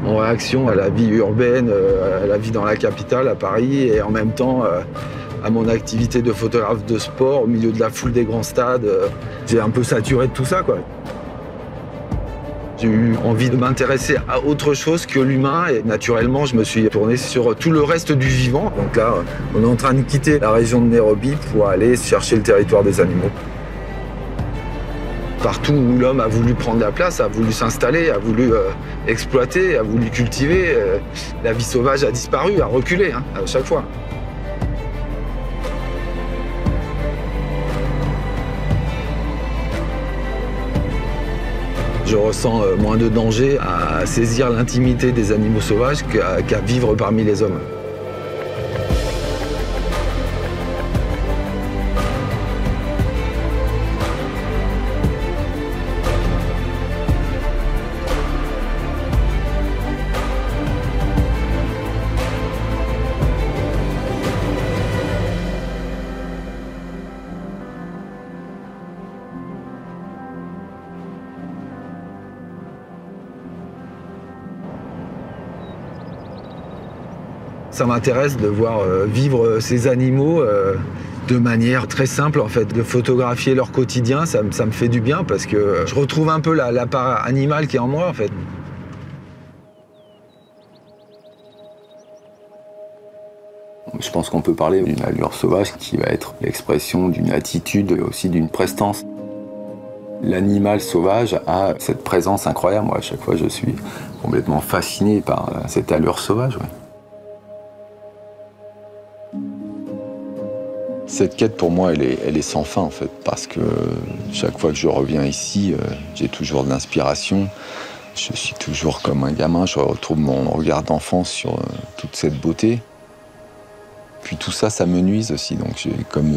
en réaction à la vie urbaine, à la vie dans la capitale, à Paris, et en même temps à mon activité de photographe de sport au milieu de la foule des grands stades. J'ai un peu saturé de tout ça, quoi. J'ai eu envie de m'intéresser à autre chose que l'humain et naturellement, je me suis tourné sur tout le reste du vivant. Donc là, on est en train de quitter la région de Nairobi pour aller chercher le territoire des animaux. Partout où l'homme a voulu prendre la place, a voulu s'installer, a voulu exploiter, a voulu cultiver, la vie sauvage a disparu, a reculé à chaque fois. Je ressens moins de danger à saisir l'intimité des animaux sauvages qu'à vivre parmi les hommes. Ça m'intéresse de voir vivre ces animaux de manière très simple, en fait, de photographier leur quotidien. Ça me fait du bien parce que je retrouve un peu la part animale qui est en moi, en fait. Je pense qu'on peut parler d'une allure sauvage qui va être l'expression d'une attitude et aussi d'une prestance. L'animal sauvage a cette présence incroyable. Moi, à chaque fois, je suis complètement fasciné par cette allure sauvage. Ouais. Cette quête, pour moi, elle est sans fin, en fait, parce que chaque fois que je reviens ici, j'ai toujours de l'inspiration. Je suis toujours comme un gamin, je retrouve mon regard d'enfance sur toute cette beauté. Puis tout ça, ça me nuise aussi, donc j'ai comme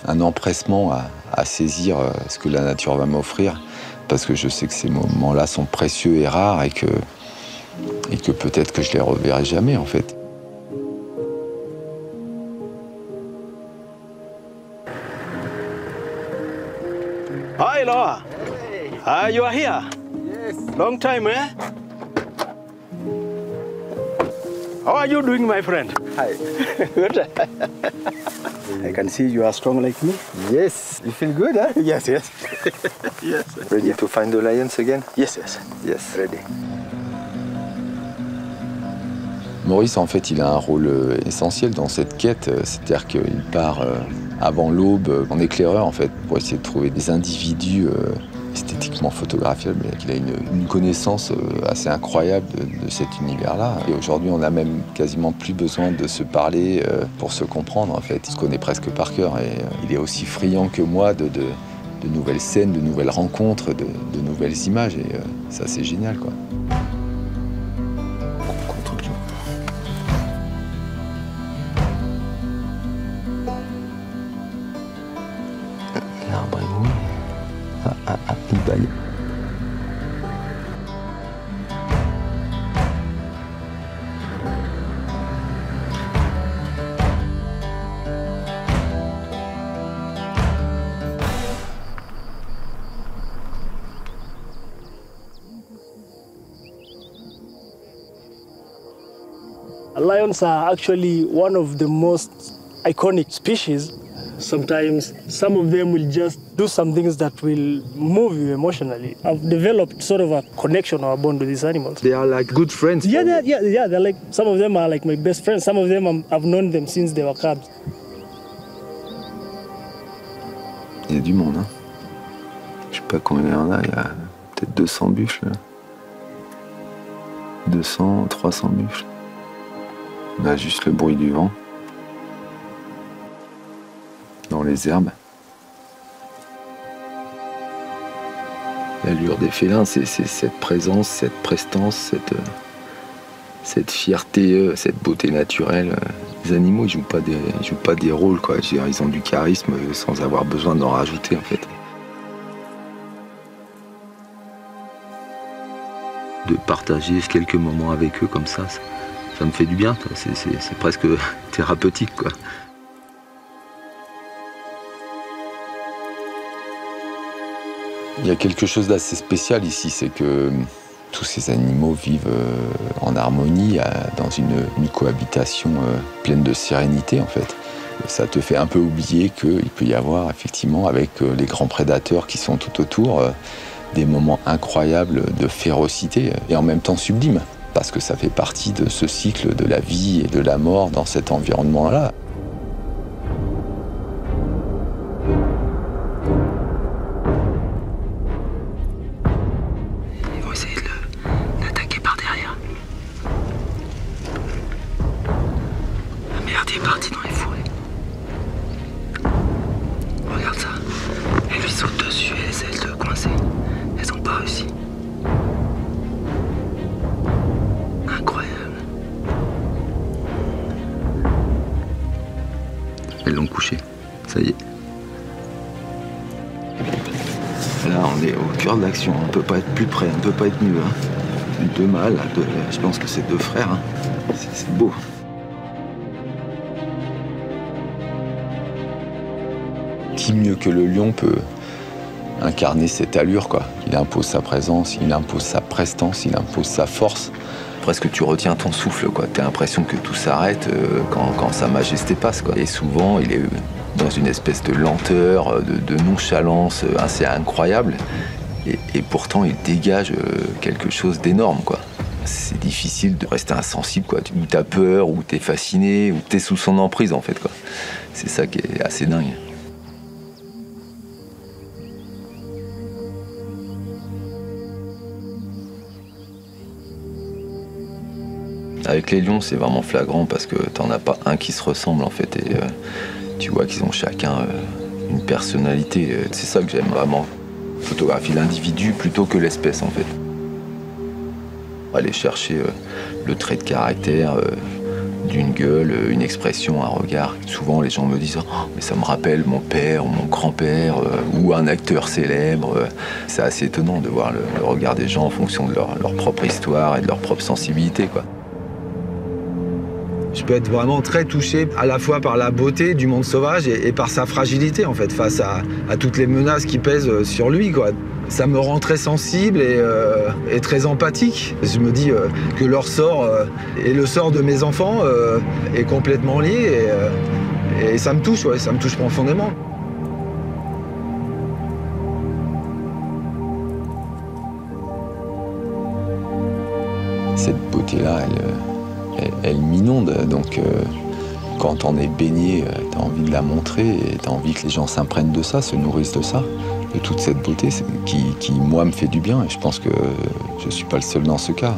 un empressement à saisir ce que la nature va m'offrir, parce que je sais que ces moments-là sont précieux et rares, et que peut-être que je les reverrai jamais, en fait. Hi, Noah. Hey. You are here? Yes. Long time, eh? How are you doing, my friend? Hi. Good. I can see you are strong like me. Yes. You feel good, huh? Yes, yes. Yes. Ready to find the lions again? Yes, yes. Yes. Ready. Maurice, en fait, il a un rôle essentiel dans cette quête, c'est-à-dire qu'il part avant l'aube en éclaireur, en fait, pour essayer de trouver des individus esthétiquement photographiables, mais qu'il a une connaissance assez incroyable de cet univers-là. Et aujourd'hui, on n'a même quasiment plus besoin de se parler pour se comprendre, en fait. Il se connaît presque par cœur et il est aussi friand que moi de nouvelles scènes, de nouvelles rencontres, de nouvelles images, et ça, c'est génial, quoi. L'arbre est mou. Il baille. Lions are actually one of the most iconic species. Sometimes some of them will just do some things that will move you emotionally. I've developed sort of a connection or a bond with these animals. They are like good friends. Yeah, they're like, some of them are like my best friends. Some of them I've known them since they were cubs. Il y a du monde, hein. Je sais pas combien il y en a peut-être 200 buffles. 200, 300 buffles. On a juste le bruit du vent. Dans les herbes. L'allure des félins, c'est cette présence, cette prestance, cette fierté, cette beauté naturelle. Les animaux, ils jouent pas des rôles, quoi. Je veux dire, ils ont du charisme sans avoir besoin d'en rajouter, en fait. De partager quelques moments avec eux comme ça me fait du bien. C'est presque thérapeutique, quoi. Il y a quelque chose d'assez spécial ici, c'est que Tous ces animaux vivent en harmonie, dans une cohabitation pleine de sérénité en fait. Ça te fait un peu oublier qu'il peut y avoir effectivement avec les grands prédateurs qui sont tout autour des moments incroyables de férocité et en même temps sublimes. Parce que ça fait partie de ce cycle de la vie et de la mort dans cet environnement-là. Ils vont essayer de l'attaquer par derrière. Ah merde, il est parti dans les fourrés. Regarde ça. Elle lui saute dessus, elle essaie de le coincer. Elles ont pas réussi. Incroyable. Elles l'ont couché, ça y est. Là, on est au cœur de l'action, on ne peut pas être plus près, on ne peut pas être mieux. Hein. Deux mâles, je pense que c'est deux frères, hein. C'est beau. Qui mieux que le lion peut incarner cette allure, quoi. Il impose sa présence, il impose sa prestance, il impose sa force. Presque tu retiens ton souffle, quoi. T'as l'impression que tout s'arrête quand sa majesté passe, quoi. Et souvent, il est dans une espèce de lenteur, de nonchalance assez incroyable. Et pourtant, il dégage quelque chose d'énorme, quoi. C'est difficile de rester insensible, quoi. Ou t'as peur, ou t'es fasciné, ou t'es sous son emprise, en fait, quoi. C'est ça qui est assez dingue. Avec les lions, c'est vraiment flagrant parce que t'en as pas un qui se ressemble en fait. Et tu vois qu'ils ont chacun une personnalité. C'est ça que j'aime vraiment. Photographier l'individu plutôt que l'espèce en fait. Aller chercher le trait de caractère d'une gueule, une expression, un regard. Souvent les gens me disent « Oh, mais ça me rappelle mon père ou mon grand-père ou un acteur célèbre ». C'est assez étonnant de voir le regard des gens en fonction de leur propre histoire et de leur propre sensibilité, quoi. Je peux être vraiment très touché à la fois par la beauté du monde sauvage et par sa fragilité en fait, face à toutes les menaces qui pèsent sur lui, quoi. Ça me rend très sensible et très empathique. Je me dis que leur sort et le sort de mes enfants est complètement lié et ça me touche, ouais, ça me touche profondément. Cette beauté-là, elle m'inonde, donc quand on est baigné, t'as envie de la montrer et t'as envie que les gens s'imprègnent de ça, se nourrissent de ça, de toute cette beauté qui moi, me fait du bien et je pense que je suis pas le seul dans ce cas.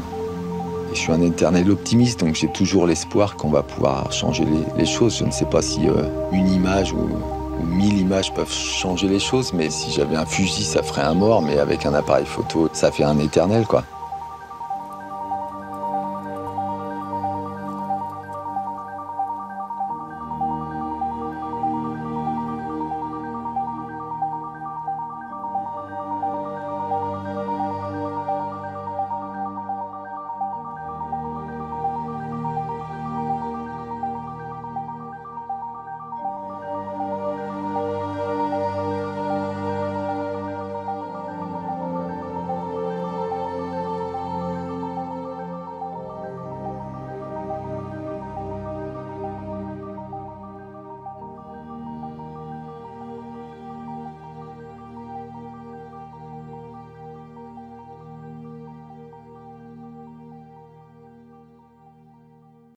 Et je suis un éternel optimiste, donc j'ai toujours l'espoir qu'on va pouvoir changer les choses. Je ne sais pas si une image ou 1000 images peuvent changer les choses, mais si j'avais un fusil, ça ferait un mort, mais avec un appareil photo, ça fait un éternel, quoi.